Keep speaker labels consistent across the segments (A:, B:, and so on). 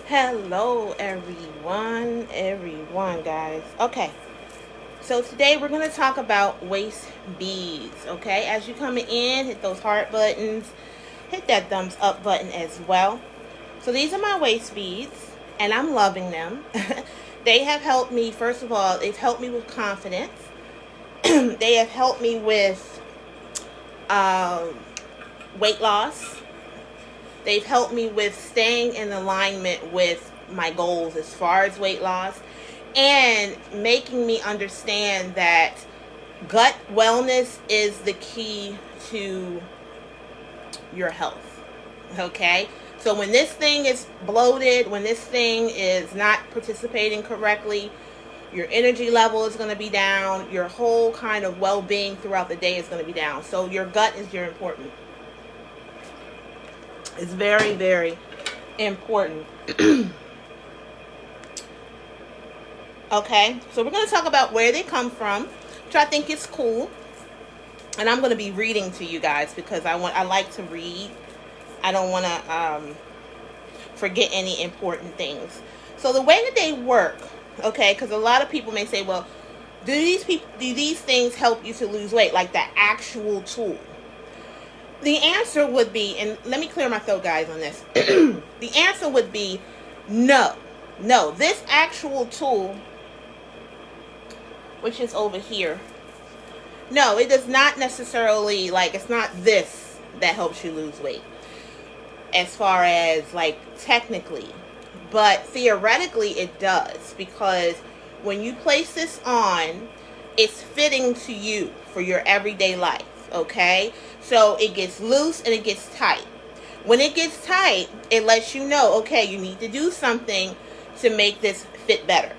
A: Hello, everyone, guys. Okay, so today we're going to talk about waist beads. Okay, as you coming in, hit those heart buttons, hit that thumbs up button as well. So these are my waist beads, and I'm loving them. They have helped me, first of all, they've helped me with confidence. They have helped me with um, weight loss. They've helped me with staying in alignment with my goals as far as weight loss and making me understand that gut wellness is the key to your health. Okay? So when this thing is bloated, when this thing is not participating correctly, your energy level is going to be down. Your whole kind of well-being throughout the day is going to be down. So your gut is your important. It's very, very important. Okay, so we're going to talk about where they come from, which I think is cool. And I'm going to be reading to you guys because I like to read. I don't want to forget any important things. So the way that they work, okay, because a lot of people may say, well, do these things help you to lose weight, like the actual tool? The answer would be, and let me clear my throat, guys, on this. The answer would be no. No, this actual tool, which is over here, no, it does not necessarily, like, it's not this that helps you lose weight. As far as, like, technically. But theoretically, it does. Because when you place this on, it's fitting to you for your everyday life. Okay, so it gets loose and it gets tight. When it gets tight, it lets you know, okay, you need to do something to make this fit better.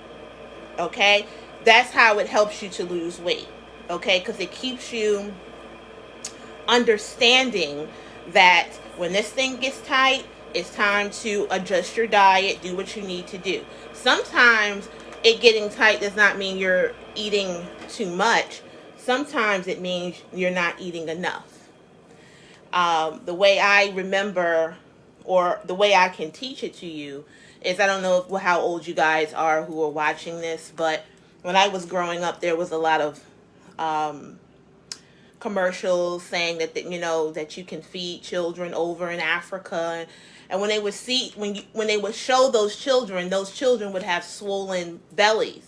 A: Okay, that's how it helps you to lose weight. Okay, because it keeps you understanding that when this thing gets tight, it's time to adjust your diet, do what you need to do. Sometimes it getting tight does not mean you're eating too much. Sometimes it means you're not eating enough. The way I remember, or the way I can teach it to you, is I don't know how old you guys are who are watching this, but when I was growing up, there was a lot of commercials saying that that you can feed children over in Africa, and when they would show those children would have swollen bellies.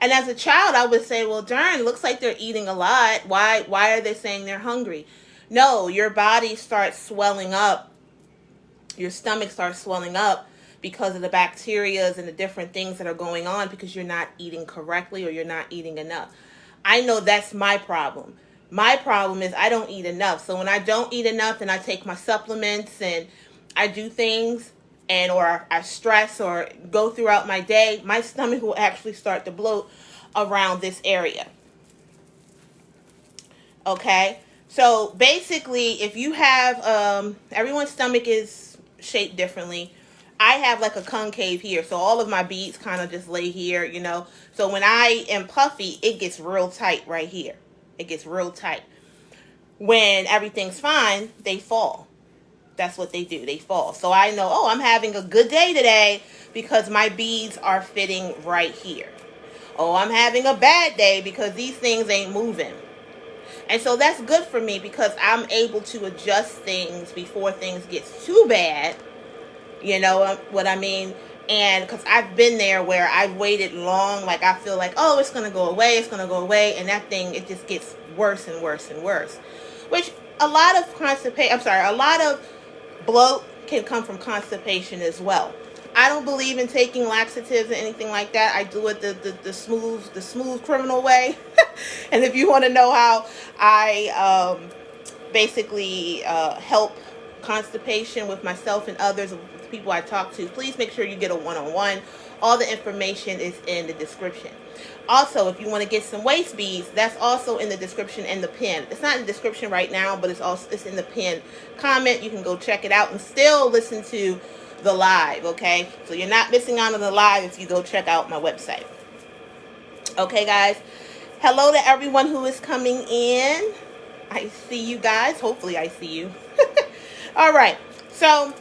A: And as a child, I would say, well, darn, it looks like they're eating a lot. Why are they saying they're hungry? No, your body starts swelling up. Your stomach starts swelling up because of the bacteria and the different things that are going on because you're not eating correctly or you're not eating enough. I know that's my problem. My problem is I don't eat enough. So when I don't eat enough and I take my supplements and I do things, or I stress or go throughout my day, my stomach will actually start to bloat around this area. Okay? So basically, if you have, everyone's stomach is shaped differently. I have like a concave here, so all of my beads kind of just lay here, So when I am puffy, it gets real tight right here. It gets real tight. When everything's fine, they fall. That's what they do. They fall. So I know, I'm having a good day today because my beads are fitting right here. Oh, I'm having a bad day because these things ain't moving. And so that's good for me because I'm able to adjust things before things get too bad. You know what I mean? And because I've been there where I've waited long, like I feel like, it's going to go away, and that thing, it just gets worse and worse and worse. Which a lot of bloat can come from constipation as well. I don't believe in taking laxatives or anything like that. I do it the smooth criminal way. And if you want to know how I basically help constipation with myself and others, with people I talk to, please make sure you get a one-on-one. All the information is in the description. Also, if you want to get some waist beads, that's also in the description and the pin. It's not in the description right now, but it's in the pin comment. You can go check it out and still listen to the live, okay? So you're not missing out on the live if you go check out my website. Okay, guys. Hello to everyone who is coming in. I see you guys. Hopefully I see you. All right. So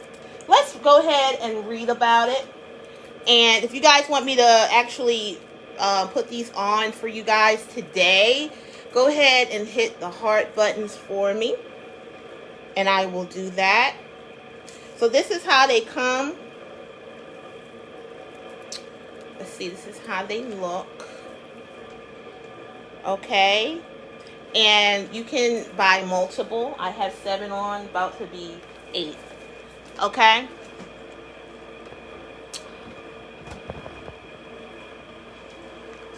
A: let's go ahead and read about it. And if you guys want me to actually put these on for you guys today, go ahead and hit the heart buttons for me, and I will do that. So this is how they come. Let's see, this is how they look. Okay. And you can buy multiple. I have 7 on, about to be 8. Okay.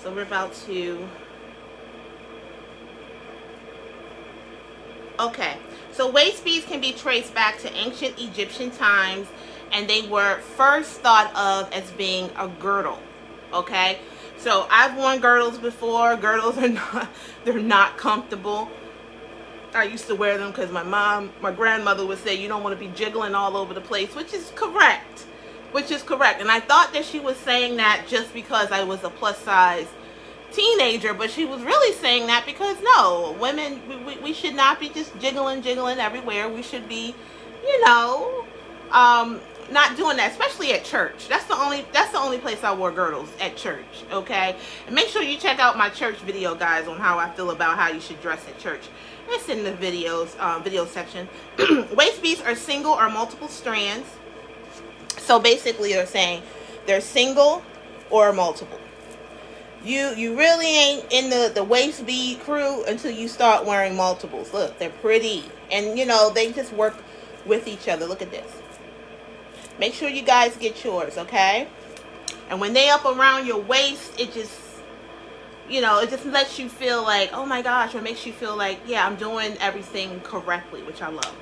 A: So we're about to... Okay. So waist beads can be traced back to ancient Egyptian times, and they were first thought of as being a girdle. Okay. So I've worn girdles before. Girdles are not comfortable. I used to wear them because my grandmother would say you don't want to be jiggling all over the place, which is correct. And I thought that she was saying that just because I was a plus size teenager, but she was really saying that because no, women, we should not be just jiggling everywhere. We should be, not doing that, especially at church. That's the only place I wore girdles, at church. Okay, and make sure you check out my church video, guys, on how I feel about how you should dress at church. It's in the video section. Waist beads are single or multiple strands. So basically, they're saying they're single or multiple. You really ain't in the waist bead crew until you start wearing multiples. Look, they're pretty, and they just work with each other. Look at this. Make sure you guys get yours, okay? And when they up around your waist, it just, it just lets you feel like, oh my gosh, or makes you feel like, yeah, I'm doing everything correctly, which I love.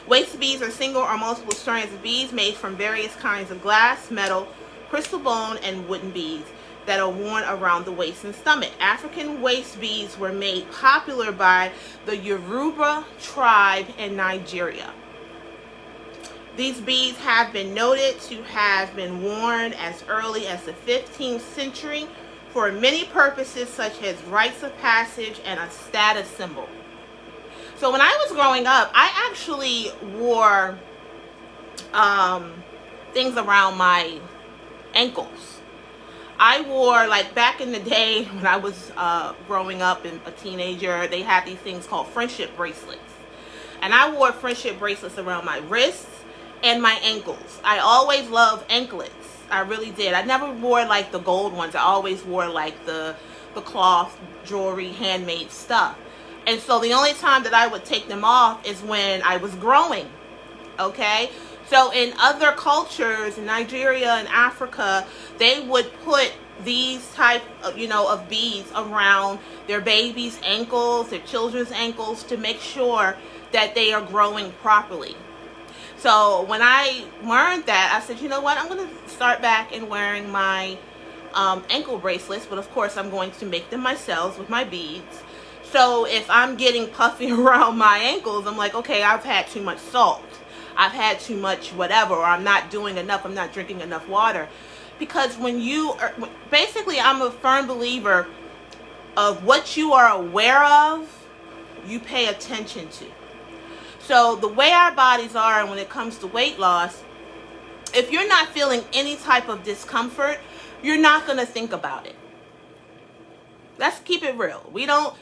A: Waist beads are single or multiple strands of beads made from various kinds of glass, metal, crystal bone, and wooden beads that are worn around the waist and stomach. African waist beads were made popular by the Yoruba tribe in Nigeria. These beads have been noted to have been worn as early as the 15th century for many purposes such as rites of passage and a status symbol. So when I was growing up, I actually wore things around my ankles. I wore, like back in the day when I was growing up and a teenager, they had these things called friendship bracelets. And I wore friendship bracelets around my wrists and my ankles. I always loved anklets. I really did. I never wore like the gold ones. I always wore like the cloth jewelry, handmade stuff. And so the only time that I would take them off is when I was growing. Okay? So in other cultures, in Nigeria and Africa, they would put these type of, of beads around their babies' ankles, their children's ankles, to make sure that they are growing properly. So when I learned that, I said, you know what, I'm going to start back and wearing my ankle bracelets, but of course I'm going to make them myself with my beads. So if I'm getting puffy around my ankles, I'm like, okay, I've had too much salt. I've had too much whatever, or I'm not doing enough, I'm not drinking enough water. Because when you are, basically I'm a firm believer of what you are aware of, you pay attention to. So the way our bodies are when it comes to weight loss, if you're not feeling any type of discomfort, you're not going to think about it. Let's keep it real. We don't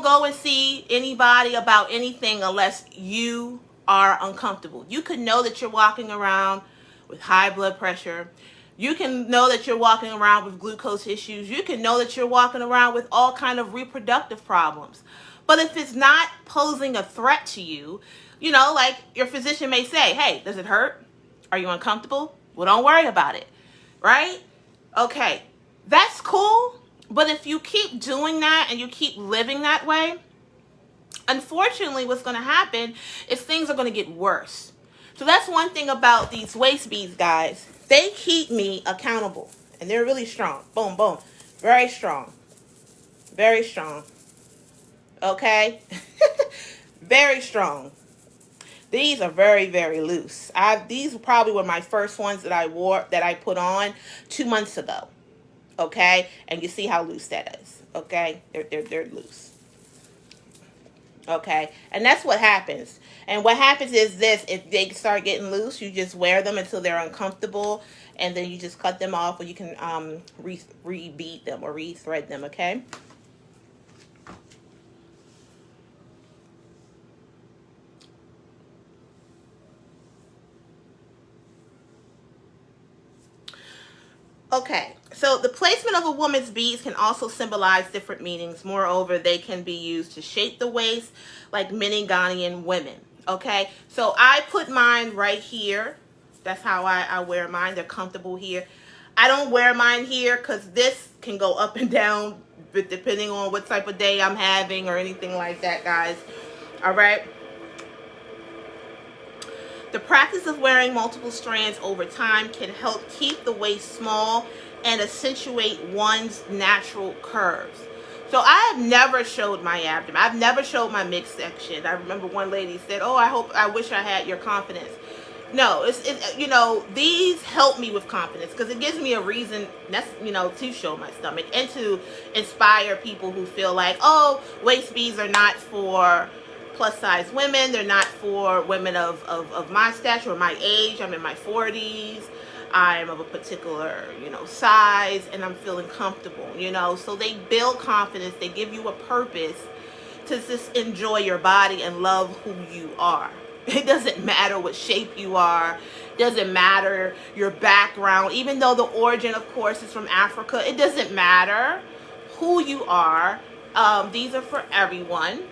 A: go and see anybody about anything unless you are uncomfortable. You can know that you're walking around with high blood pressure. You can know that you're walking around with glucose issues. You can know that you're walking around with all kind of reproductive problems. But if it's not posing a threat to you, like your physician may say, hey, does it hurt? Are you uncomfortable? Well, don't worry about it, right? Okay, that's cool. But if you keep doing that and you keep living that way, unfortunately, what's going to happen is things are going to get worse. So that's one thing about these waist beads, guys. They keep me accountable. And they're really strong. Boom, boom. Very strong. Very strong. Okay? Very strong. These are very, very loose. These probably were my first ones that I wore, that I put on 2 months ago. Okay? And you see how loose that is. Okay? They're loose. Okay, and that's what happens. And what happens is this: if they start getting loose, you just wear them until they're uncomfortable, and then you just cut them off, or you can re-bead them or re-thread them. Okay. Okay, so the placement of a woman's beads can also symbolize different meanings. Moreover, they can be used to shape the waist, like many Ghanaian women. Okay, so I put mine right here. That's how I wear mine. They're comfortable here. I don't wear mine here because this can go up and down, but depending on what type of day I'm having or anything like that, guys. All right. The practice of wearing multiple strands over time can help keep the waist small and accentuate one's natural curves. So I have never showed my abdomen. I've never showed my midsection. I remember one lady said, "Oh, I wish I had your confidence." No, these help me with confidence because it gives me a reason, to show my stomach and to inspire people who feel like, oh, waist beads are not for plus size women. They're not for women of my stature or my age. I'm in my 40s. I'm of a particular, size, and I'm feeling comfortable, So they build confidence. They give you a purpose to just enjoy your body and love who you are. It doesn't matter what shape you are. It doesn't matter your background. Even though the origin, of course, is from Africa, it doesn't matter who you are. These are for everyone.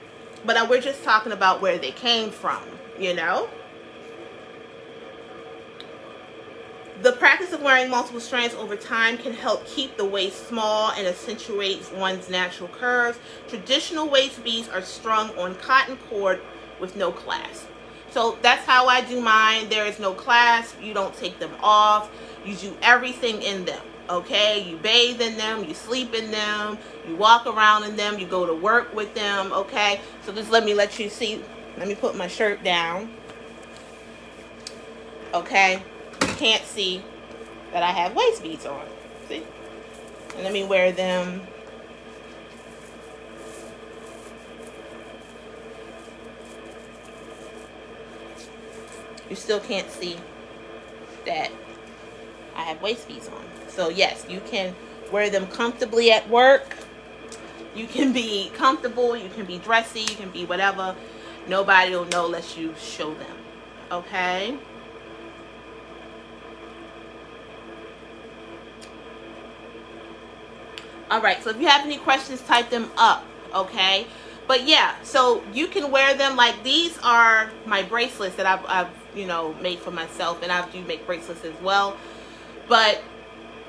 A: But we're just talking about where they came from, The practice of wearing multiple strands over time can help keep the waist small and accentuates one's natural curves. Traditional waist beads are strung on cotton cord with no clasp. So that's how I do mine. There is no clasp. You don't take them off. You do everything in them. Okay, you bathe in them, you sleep in them, you walk around in them, you go to work with them. Okay, so just let you see. Let me put my shirt down. Okay, you can't see that I have waist beads on. See, and let me wear them. You still can't see that I have waist beads on. So yes, you can wear them comfortably at work. You can be comfortable, you can be dressy, you can be whatever. Nobody will know unless you show them. Okay? Alright, so if you have any questions, type them up. Okay? But yeah, so you can wear them like these are my bracelets that I've made for myself, and I do make bracelets as well. But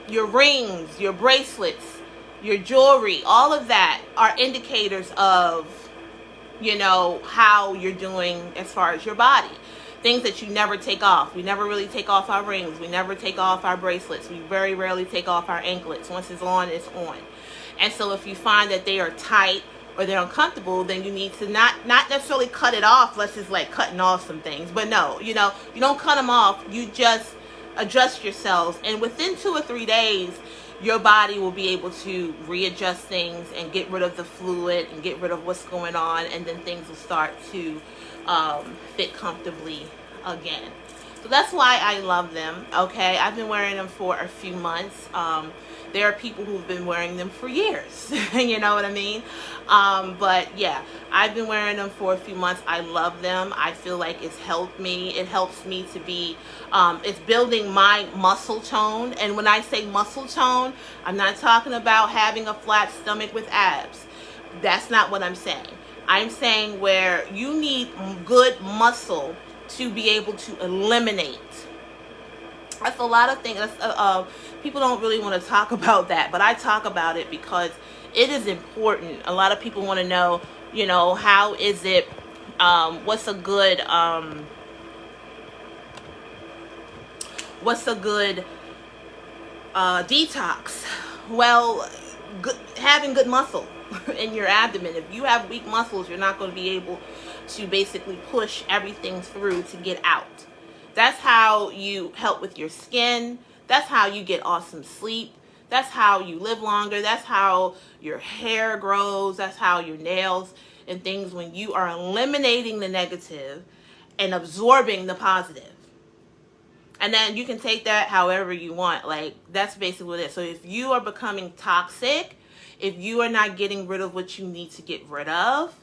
A: your rings, your bracelets, your jewelry, all of that are indicators of, how you're doing as far as your body. Things that you never take off. We never really take off our rings. We never take off our bracelets. We very rarely take off our anklets. Once it's on, it's on. And so if you find that they are tight or they're uncomfortable, then you need to not necessarily cut it off unless it's like cutting off some things. But no, you don't cut them off. You just adjust yourselves, and within 2 or 3 days your body will be able to readjust things and get rid of the fluid and get rid of what's going on, and then things will start to fit comfortably again. So that's why I love them. Okay, I've been wearing them for a few months. There are people who've been wearing them for years. You know what I mean? But yeah, I've been wearing them for a few months. I love them. I feel like it's helped me. It helps me to be, it's building my muscle tone. And when I say muscle tone, I'm not talking about having a flat stomach with abs. That's not what I'm saying. I'm saying where you need good muscle to be able to eliminate. That's a lot of things. People don't really want to talk about that, but I talk about it because it is important. A lot of people want to know, how is it, what's a good detox? Well, having good muscle in your abdomen. If you have weak muscles, you're not going to be able to basically push everything through to get out. That's how you help with your skin. That's how you get awesome sleep. That's how you live longer. That's how your hair grows. That's how your nails and things when you are eliminating the negative and absorbing the positive. And then you can take that however you want. Like, that's basically what it is. So if you are becoming toxic, if you are not getting rid of what you need to get rid of,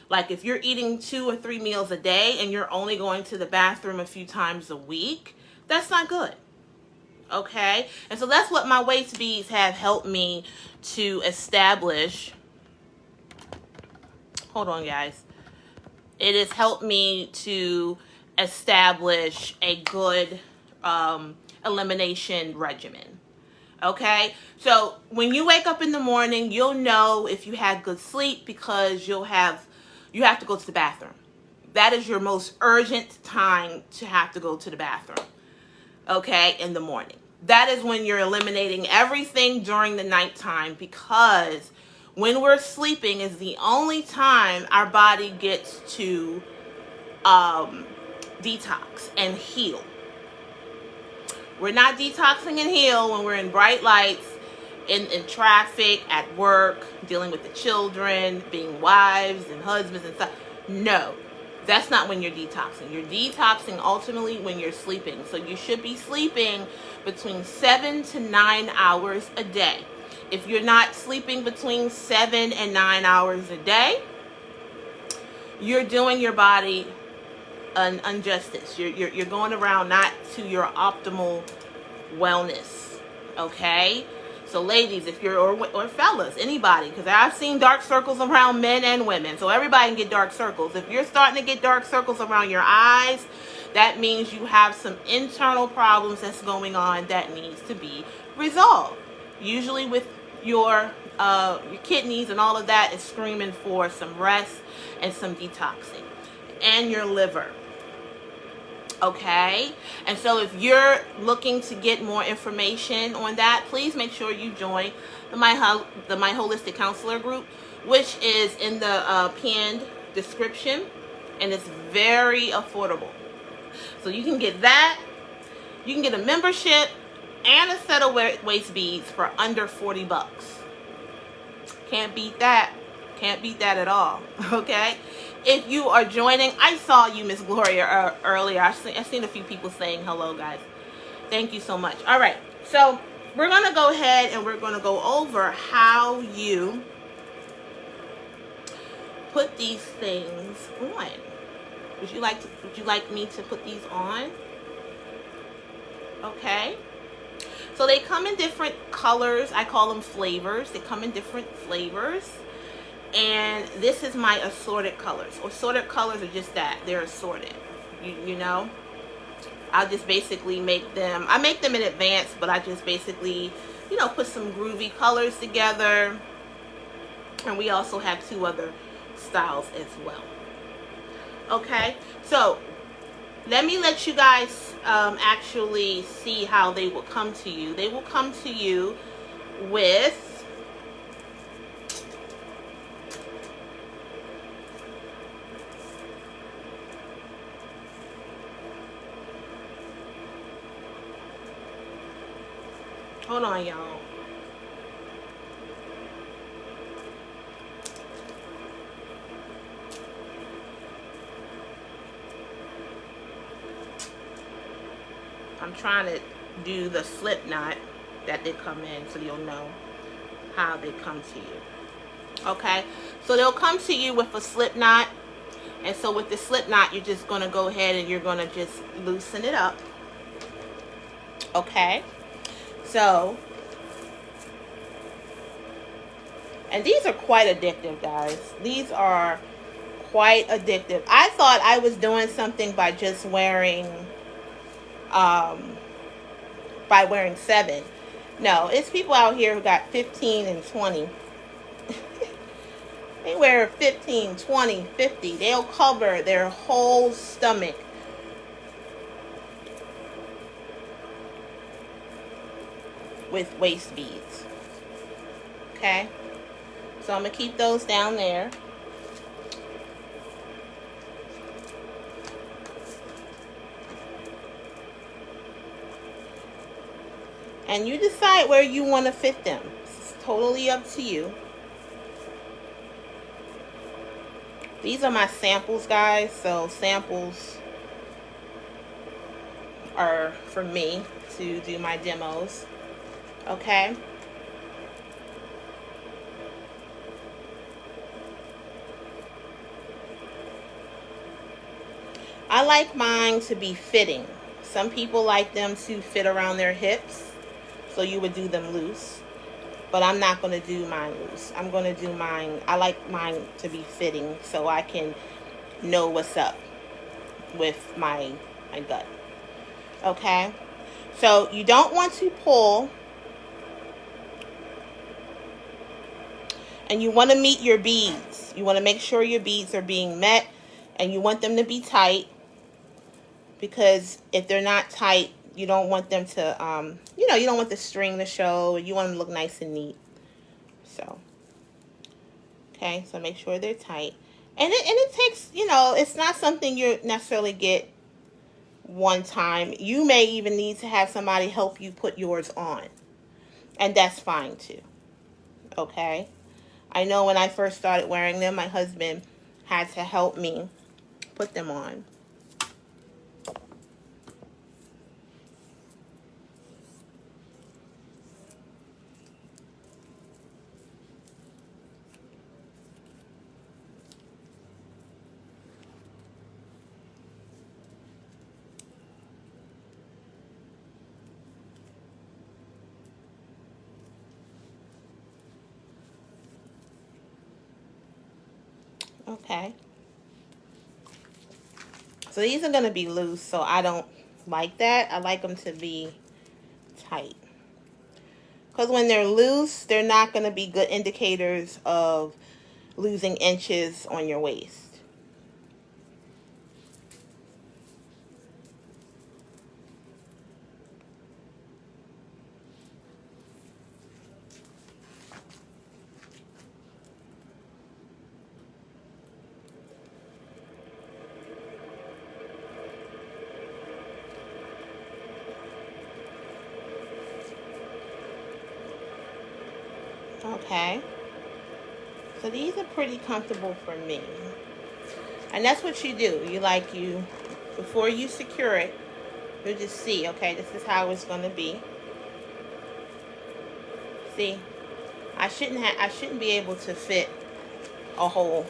A: like if you're eating 2 or 3 meals a day and you're only going to the bathroom a few times a week, that's not good. Okay? And so that's what my waist beads have helped me to establish. Hold on, guys. It has helped me to establish a good elimination regimen. Okay? So when you wake up in the morning, you'll know if you had good sleep because you have to go to the bathroom. That is your most urgent time to have to go to the bathroom. Okay? In the morning. That is when you're eliminating everything during the nighttime, because when we're sleeping is the only time our body gets to detox and heal. We're not detoxing and heal when we're in bright lights, in traffic, at work, dealing with the children, being wives and husbands and stuff. No, that's not when you're detoxing. You're detoxing ultimately when you're sleeping. So you should be sleeping between 7 to 9 hours a day. If you're not sleeping between 7 and 9 hours a day, you're doing your body an injustice. You're going around not to your optimal wellness. Okay? So ladies, if you're, or fellas, anybody, because I've seen dark circles around men and women, so everybody can get dark circles. If you're starting to get dark circles around your eyes, that means you have some internal problems that's going on that needs to be resolved. Usually with your kidneys and all of that is screaming for some rest and some detoxing. And your liver. Okay? And so if you're looking to get more information on that, please make sure you join My Holistic Counselor group, which is in the pinned description, and it's very affordable. So you can get that, you can get a membership and a set of waist beads for under $40. Can't beat that. Can't beat that at all. Okay? If you are joining, I saw you, Miss Gloria, earlier. I've seen a few people saying hello, guys. Thank you so much. All right. So we're going to go ahead and we're going to go over how you put these things on. Would you like me to put these on? Okay. So they come in different colors. I call them flavors. They come in different flavors. And this is my assorted colors. Assorted colors are just that. They're assorted. You know? I'll just basically make them. I make them in advance, but I just basically, you know, put some groovy colors together. And we also have 2 other styles as well. Okay? So, let me let you guys actually see how they will come to you. They will come to you with hold on, y'all. I'm trying to do the slip knot that they come in so you'll know how they come to you. Okay, so they'll come to you with a slip knot, and so with the slip knot you're just going to go ahead and you're going to just loosen it up. Okay, so, and these are quite addictive, guys. These are quite addictive. I thought I was doing something by just wearing by wearing 7. No, it's people out here who got 15 and 20. They wear 15, 20, 50. They'll cover their whole stomach with waist beads. Okay? So I'm going to keep those down there. And you decide where you want to fit them. It's totally up to you. These are my samples, guys. So samples are for me to do my demos. Okay. I like mine to be fitting. Some people like them to fit around their hips, so you would do them loose. But I'm not going to do mine loose. I'm going to do mine, I like mine to be fitting so I can know what's up with my gut. Okay? So you don't want to pull, and you want to meet your beads. You want to make sure your beads are being met, and you want them to be tight, because if they're not tight, you don't want them to, you don't want the string to show. You want them to look nice and neat. So, okay, so make sure they're tight. And it takes, it's not something you necessarily get one time. You may even need to have somebody help you put yours on. And that's fine too. Okay? I know when I first started wearing them, my husband had to help me put them on. Okay. So these are going to be loose, so I don't like that. I like them to be tight. Because when they're loose, they're not going to be good indicators of losing inches on your waist. Okay. So these are pretty comfortable for me. And that's what you do. Before you secure it, you just see, okay, this is how it's going to be. See, I shouldn't be able to fit a whole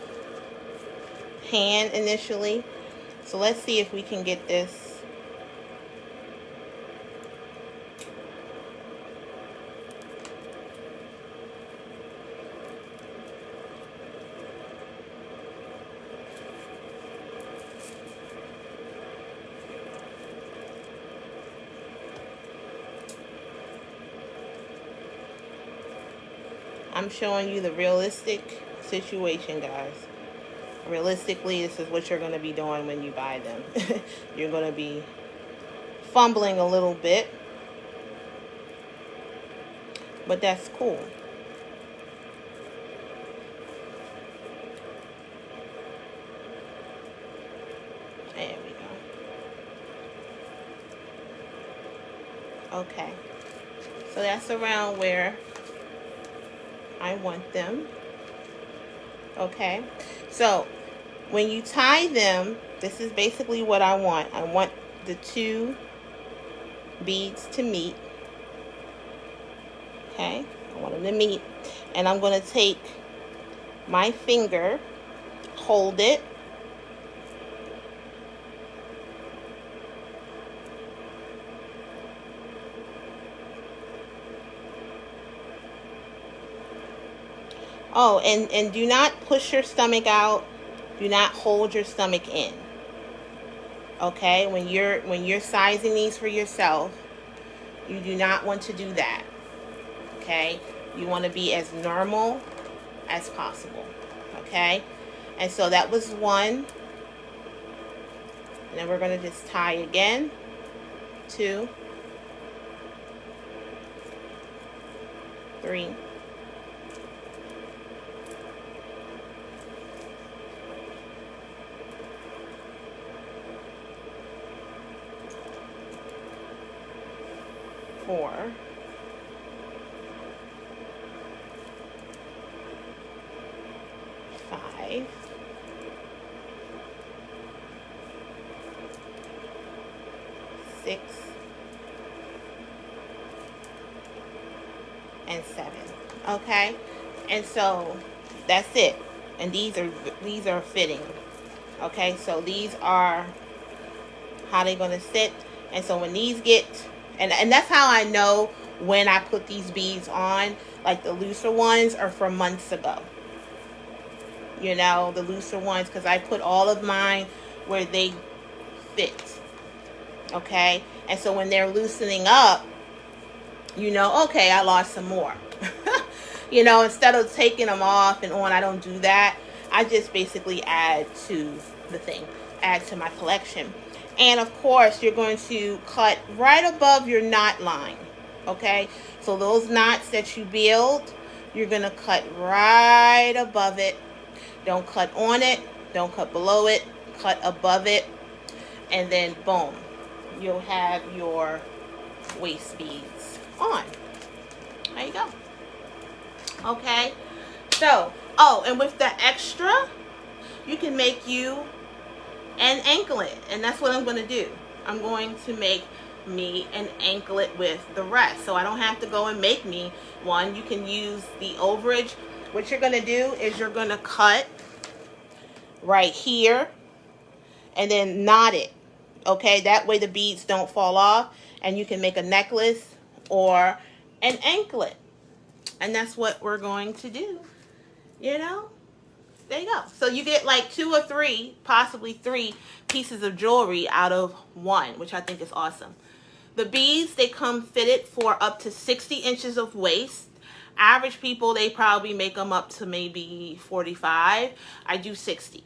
A: hand initially. So let's see if we can get this. I'm showing you the realistic situation, guys. Realistically, this is what you're going to be doing when you buy them. You're going to be fumbling a little bit, but that's cool. There we go. Okay. So that's around where I want them. Okay. So when you tie them, this is basically what I want. I want the two beads to meet. Okay. I want them to meet. And I'm going to take my finger, hold it, oh, and do not push your stomach out. Do not hold your stomach in. Okay? When you're sizing these for yourself, you do not want to do that. Okay? You want to be as normal as possible. Okay? And so that was one. And then we're going to just tie again. 2, 3, 4, 5, and 7. Okay, and so that's it. And these are fitting. Okay, so these are how they're gonna sit. And so when these get, and that's how I know when I put these beads on. Like the looser ones are from months ago. You know, the looser ones, because I put all of mine where they fit. Okay, and so when they're loosening up, you know, okay, I lost some more. You know, instead of taking them off and on, I don't do that. I just basically add to the thing, add to my collection. And of course, you're going to cut right above your knot line. Okay, so those knots that you build, you're going to cut right above it. Don't cut on it, don't cut below it, cut above it, and then boom, you'll have your waist beads on. There you go. Okay, so, oh, and with the extra, you can make you an anklet, and that's what I'm going to do. I'm going to make me an anklet with the rest, so I don't have to go and make me one. You can use the overage. What you're going to do is you're going to cut right here and then knot it. Okay, that way the beads don't fall off, and you can make a necklace or an anklet. And that's what we're going to do. You know, there you go. So you get like 2 or 3, possibly 3 pieces of jewelry out of one, which I think is awesome. The beads, they come fitted for up to 60 inches of waist. Average people, they probably make them up to maybe 45. I do 60,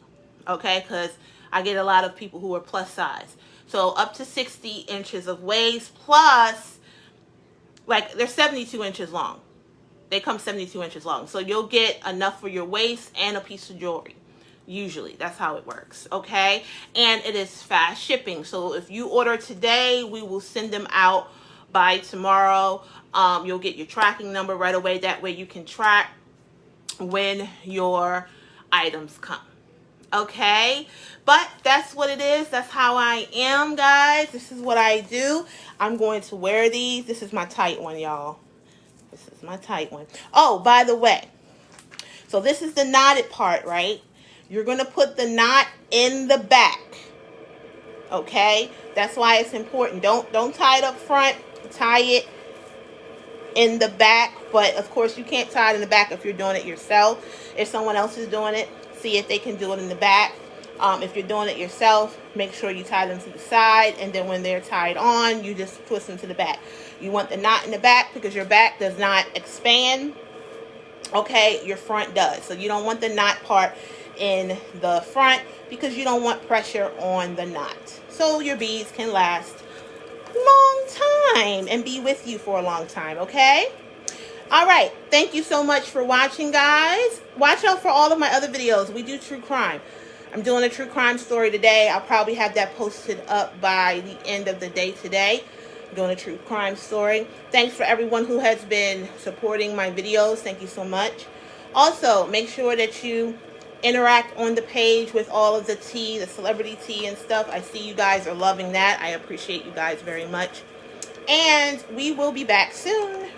A: okay, because I get a lot of people who are plus size. So up to 60 inches of waist, plus, like, they're 72 inches long. They come 72 inches long. So you'll get enough for your waist and a piece of jewelry. Usually, that's how it works, okay? And it is fast shipping. So if you order today, we will send them out by tomorrow. You'll get your tracking number right away. That way you can track when your items come. Okay, but that's what it is. That's how I am, guys. This is what I do. I'm going to wear these. This is my tight one, y'all. This is my tight one. Oh, by the way, so this is the knotted part, right? You're going to put the knot in the back. Okay, that's why it's important. Don't tie it up front. Tie it in the back. But of course, you can't tie it in the back if you're doing it yourself. If someone else is doing it, see if they can do it in the back. If you're doing it yourself, make sure you tie them to the side, and then when they're tied on, you just twist them to the back. You want the knot in the back because your back does not expand. Okay, your front does. So you don't want the knot part in the front because you don't want pressure on the knot. So your beads can last a long time and be with you for a long time, okay? All right, thank you so much for watching, guys. Watch out for all of my other videos. We do true crime. I'm doing a true crime story today. I'll probably have that posted up by the end of the day today. I'm doing a true crime story. Thanks for everyone who has been supporting my videos. Thank you so much. Also, make sure that you interact on the page with all of the tea, the celebrity tea and stuff. I see you guys are loving that. I appreciate you guys very much. And we will be back soon.